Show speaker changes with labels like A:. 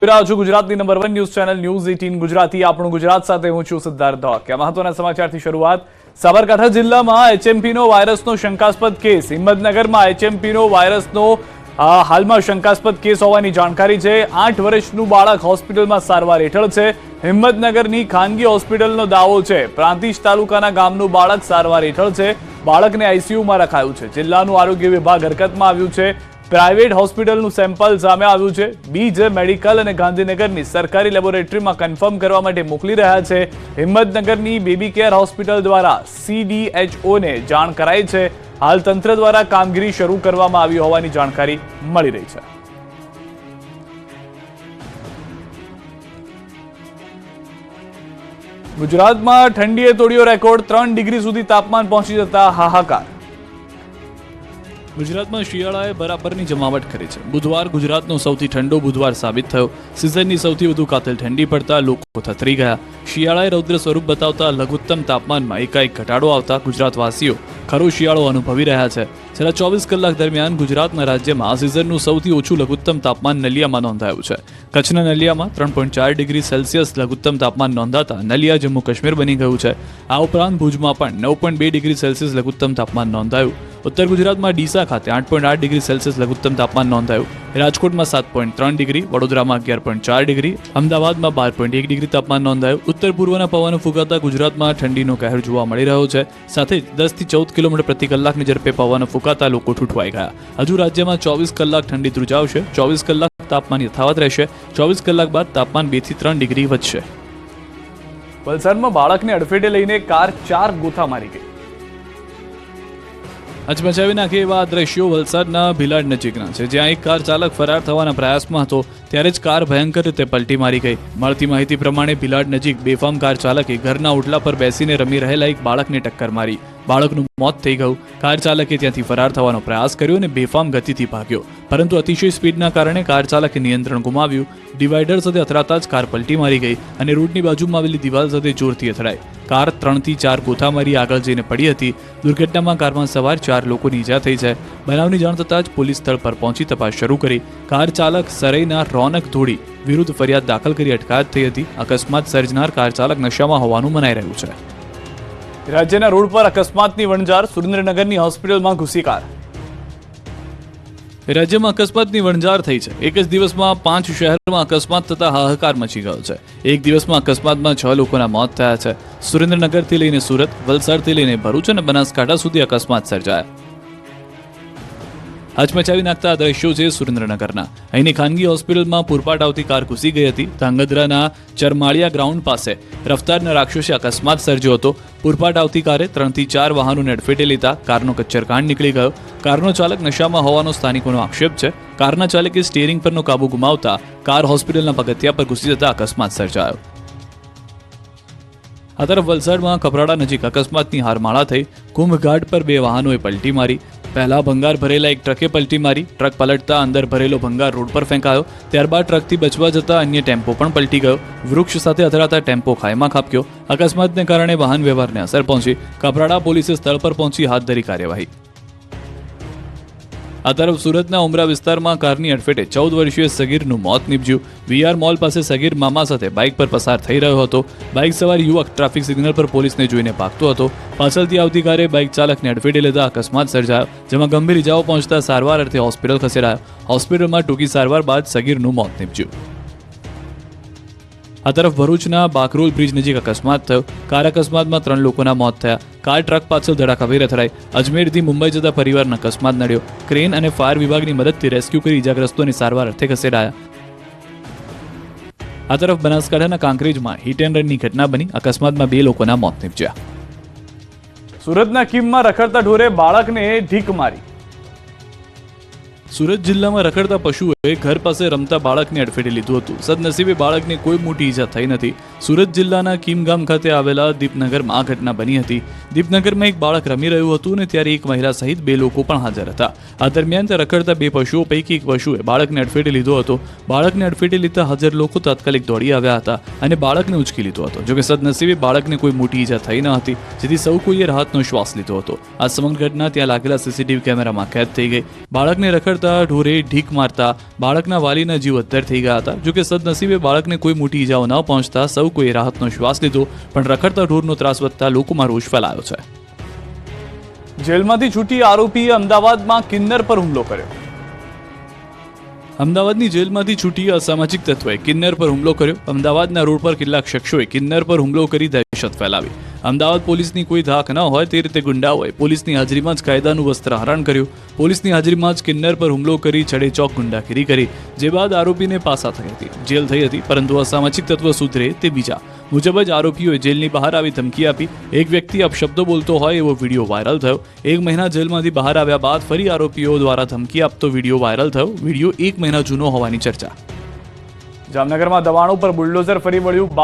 A: ગુજરાતની number 1 news channel news 18 Gujarati આપણું ગુજરાત સાથે હું છું સિદ્ધાર્થ ધોકિયા। મહત્વના સમાચારથી શરૂઆત। સાબરકાંઠા જિલ્લામાં એચએમપીનો વાયરસનો શંકાસ્પદ કેસ। હિંમતનગરમાં એચએમપીનો વાયરસનો હાલમાં શંકાસ્પદ કેસ હોવાની જાણકારી છે। 8 વર્ષનું બાળક હોસ્પિટલમાં સારવાર હેઠળ છે। હિંમતનગરની ખાનગી હોસ્પિટલનો દાવો છે પ્રાંતિજ તાલુકાના ગામનું બાળક સારવાર હેઠળ છે। બાળકને આઈસીયુમાં રખાયું છે। જિલ્લાનું આરોગ્ય વિભાગ હરકતમાં આવ્યું છે। પ્રાઇવેટ હોસ્પિટલનું સેમ્પલ સામે આવ્યું છે। બીજ મેડિકલ અને ગાંધીનગરની સરકારી લેબોરેટરીમાં કન્ફર્મ કરવા માટે મોકલી રહ્યા છે। હિંમતનગરની બેબી કેર હોસ્પિટલ દ્વારા CDHOને જાણ કરાઈ છે। હાલ તંત્ર દ્વારા કામગીરી શરૂ કરવામાં આવી હોવાની જાણકારી મળી રહી છે। ગુજરાતમાં ઠંડીએ તોડ્યો રેકોર્ડ। 3 ડિગ્રી સુધી તાપમાન પહોંચી જતા હાહાકાર। ગુજરાતમાં શિયાળાએ બરાબરની જમાવટ કરી છે। બુધવાર ગુજરાતનો સૌથી ઠંડો બુધવાર સાબિત થયો। સિઝનની સૌથી વધુ કાતિલ ઠંડી પડતા લોકો થથરી ગયા। શિયાળાએ રૌદ્ર સ્વરૂપ બતાવતા લઘુત્તમ તાપમાનમાં એકાએક ઘટાડો આવતા ગુજરાતવાસીઓ ખરો શિયાળો અનુભવી રહ્યા છે। છેલ્લા 24 કલાક દરમિયાન ગુજરાતના રાજ્યમાં આ સિઝનનું સૌથી ઓછું લઘુત્તમ તાપમાન નલિયામાં નોંધાયું છે। કચ્છના નલિયામાં 3.4 ડિગ્રી સેલ્સિયસ લઘુત્તમ તાપમાન નોંધાતા નલિયા જમ્મુ કાશ્મીર બની ગયું છે। આ ઉપરાંત ભુજમાં પણ 9.2 ડિગ્રી સેલ્સિયસ લઘુત્તમ તાપમાન નોંધાયું। ઉત્તર ગુજરાતમાં ડીસા ખાતે 8.8 ડિગ્રી સેલ્સિયસ લઘુત્તમ તાપમાન નોંધાયું। રાજકોટમાં 7.3 ડિગ્રી, વડોદરામાં 11.4 ડિગ્રી, અમદાવાદમાં 12.1 ડિગ્રી તાપમાન નોંધાયું। ઉત્તર પૂર્વના પવનો ફૂંકાતા ગુજરાતમાં ઠંડીનો કહેર જોવા મળી રહ્યો છે। સાથે જ 10 થી 14 કિલોમીટર પ્રતિ કલાકની ઝડપે પવનો ફૂંકાતા લોકો ઠૂંઠવાઈ ગયા। હજુ રાજ્યમાં 24 કલાક ઠંડી ધ્રુજાવશે। 24 કલાક તાપમાન યથાવત રહેશે। 24 કલાક બાદ તાપમાન 2 થી 3 ડિગ્રી વધશે। વલસાડમાં બાળકને અડફેટે લઈને કાર 4 ગોથા મારી ગઈ। હચમચાવી નાખે એવા દ્રશ્યો વલસાડના ભીલાડ નજીકના છે, જ્યાં એક કાર ચાલક ફરાર થવાના પ્રયાસમાં હતો ત્યારે જ કાર ભયંકર રીતે પલટી મારી ગઈ। મળતી માહિતી પ્રમાણે ભીલાડ નજીક બેફામ કાર ચાલકે ઘરના ઓટલા પર બેસીને રમી રહેલા એક બાળકને ટક્કર મારી। બાળકનું મોત થઈ ગયું। કાર ચાલકે ત્યાંથી ફરાર થવાનો પ્રયાસ કર્યો અને બેફામ ગતિથી ભાગ્યો, પરંતુ અતિશય સ્પીડના કારણે કાર ચાલકે નિયંત્રણ ગુમાવ્યું। ડિવાઈડર સાથે અથડાતા જ કાર પલટી મારી ગઈ અને રોડની બાજુમાં આવેલી દિવાલ સાથે જોરથી અથડાઈ। કાર 3 થી 4 ગોથા મારી આગળ જઈને પડી હતી। દુર્ઘટનામાં કારમાં સવાર 4 લોકોની ઈજા થઈ છે। બનાવની જાણ થતાં જ પોલીસ સ્થળ પર પહોંચી તપાસ શરૂ કરી। કાર ચાલક સરૈના રોનક ધોડી વિરુદ્ધ ફરિયાદ દાખલ કરી અટકાયત થઈ હતી। અકસ્માત સર્જનાર કાર ચાલક નશામાં હોવાનું મનાઈ રહ્યું છે। રાજ્યના રોડ પર અકસ્માતની વણઝાર। સુરેન્દ્રનગરની હોસ્પિટલમાં ઘૂસી કાર। રાજ્યમાં અકસ્માતની વણઝાર થઈ છે। એક જ દિવસમાં 5 શહેરોમાં અકસ્માત થતા હાહાકાર મચી ગયો છે। એક દિવસમાં અકસ્માતમાં 6 લોકોના મોત થયા છે। સુરેન્દ્રનગરથી લઈને સુરત, વલસાડથી લઈને ભરૂચ અને બનાસકાંઠા સુધી અકસ્માત સર્જાયા। હચમચાવી નાખતા દ્રશ્યો છે સુરેન્દ્રનગરના। અહીંની ખાનગી હોસ્પિટલમાં પૂરપાટ આવતી કાર ઘૂસી ગઈ હતી। ધાંગધ્રાના ચરમાળિયા ગ્રાઉન્ડ પાસે રફતારના રાક્ષસે અકસ્માત સર્જ્યો હતો। પૂરપાટ આવતી કારે 3 થી 4 વાહનોને અડફેટે લેતા કારનો કચ્ચરકાંડ નીકળી ગયો। કારનો ચાલક નશામાં હોવાનો સ્થાનિકોનો આક્ષેપ છે। કારના ચાલકે સ્ટીયરિંગ પરનો કાબુ ગુમાવતા કાર હોસ્પિટલના પગથિયા પર ઘૂસી જતા અકસ્માત સર્જાયો। આ તરફ વલસાડમાં કપરાડા નજીક અકસ્માતની હારમાળા થઈ। કુંભઘાટ પર 2 વાહનોએ પલટી મારી। પહેલા ભંગાર ભરેલા એક ટ્રકે પલટી મારી। ટ્રક પલટતા અંદર ભરેલો ભંગાર રોડ પર ફેંકાયો। ત્યારબાદ ટ્રકથી બચવા જતા અન્ય ટેમ્પો પણ પલટી ગયો। વૃક્ષ સાથે અથડાતા ટેમ્પો ખાઈમાં ખાબક્યો। અકસ્માતને કારણે વાહન વ્યવહારને અસર પહોંચી। કપરાડા પોલીસે સ્થળ પર પહોંચી હાથ ધરી કાર્યવાહી। આ તરફ સુરતના ઉમરા વિસ્તારમાં કારની અડફેટે 14 વર્ષીય સગીરનું મોત નીપજ્યું। VR મોલ પાસે સગીર મામા સાથે બાઇક પર પસાર થઈ રહ્યો હતો। બાઇક સવાર યુવક ટ્રાફિક સિગ્નલ પર પોલીસને જોઈને ભાગતો હતો। પાછળથી આવતી કારે બાઇક ચાલકને અડફેટે લેતા અકસ્માત સર્જાયો, જેમાં ગંભીર ઇજાઓ પહોંચતા સારવાર અર્થે હોસ્પિટલ ખસેડાયો। હોસ્પિટલમાં ટૂંકી સારવાર બાદ સગીરનું મોત નીપજ્યું। આ તરફ ભરૂચના બાકરોલ બ્રિજ નજીક અકસ્માત થયો। કાર અકસ્માતમાં 3 લોકોના મોત થયા। કાર ટ્રક પાછળ ધડાકાભેર અથડાઈ। અજમેરથી મુંબઈ જતા પરિવારનો અકસ્માત નડ્યો। ક્રેન અને ફાયર વિભાગની મદદથી રેસ્ક્યુ કરી ઇજાગ્રસ્તોની સારવાર અર્થે ખસેડાયા। આ તરફ બનાસકાંઠાના કાંકરેજમાં હિટ એન્ડ રનની ઘટના બની। અકસ્માતમાં 2 લોકોના મોત નીપજ્યા। સુરતના કીમમાં રખડતા ઢોરે બાળકને ઢીક મારી। સુરત જિલ્લામાં રખડતા પશુએ ઘર પાસે રમતા બાળકને અડફેટે લીધું હતું। સદનસીબે બાળકને કોઈ મોટી ઈજા થઈ નથી। સુરત જિલ્લાના કીમ ગામ ખાતે આવેલા દીપનગરમાં આ ઘટના બની હતી। દીપનગરમાં એક બાળક રમી રહ્યું હતું અને ત્યારે એક મહિલા સહિત 2 લોકો પણ હાજર હતા। આ દરમિયાન તે રખડતા 2 પશુઓ પૈકી એક પશુએ બાળકને અડફેટે લીધો હતો। બાળકને અડફેટે લીધા હાજર લોકો તાત્કાલિક દોડી આવ્યા હતા અને બાળકને ઉંચકી લીધો હતો। જોકે સદનસીબે બાળકને કોઈ મોટી ઈજા થઈ ન હતી, જેથી સૌ કોઈએ રાહતનો શ્વાસ લીધો હતો। આ સમગ્ર ઘટના ત્યાં લાગેલા CCTV કેમેરામાં કેદ થઈ ગઈ। બાળકને રખડતા રખડતા ઢોરે ઢીક મારતા બાળકના વાલીના જીવ અદ્ધર થઈ ગયા હતા. જોકે સદનસીબે બાળકને કોઈ મોટી ઈજાઓ ન પહોંચતા સૌ કોઈ રાહતનો શ્વાસ લીધો, પણ રખડતા ઢોરનો ત્રાસ વધતા લોકોમાં રોષ ફેલાયો છે. જેલમાંથી છૂટી આરોપીએ અમદાવાદમાં કિન્નર પર હુમલો કર્યો. અમદાવાદની જેલમાંથી છૂટી અસામાજિક તત્વોએ કિન્નર પર હુમલો કર્યો. અમદાવાદના રોડ પર કેટલાક શખ્સોએ કિન્નર પર હુમલો કરી દહેશત ફેલાવી. અમદાવાદ પોલીસની કોઈ ધાક ન હોય તે રીતે ગુંડાઓએ પોલીસની હાજરીમાં જ કાયદાનું વસ્ત્રહરણ કર્યું. પોલીસની હાજરીમાં જ કિન્નર પર હુમલો કરી છડેચોક ગુંડાગીરી કરી, જે બાદ આરોપીને પાસા થઈ હતી, જેલ થઈ હતી. પરંતુ અસામાજિક તત્વ સુધરે તે બીજા મુજબ જ આરોપીઓએ જેલની બહાર આવી ધમકી આપી. એક વ્યક્તિ અપશબ્દો બોલતો હોય એવો વિડીયો વાયરલ થયો. 1 મહિના જેલમાંથી બહાર આવ્યા બાદ ફરી આરોપીઓ દ્વારા ધમકી આપતો વિડીયો વાયરલ થયો. વિડીયો 1 મહિના જૂનો હોવાની ચર્ચા. જામનગરમાં દબાણો પર બુલડોઝર ફરી વળ્યું.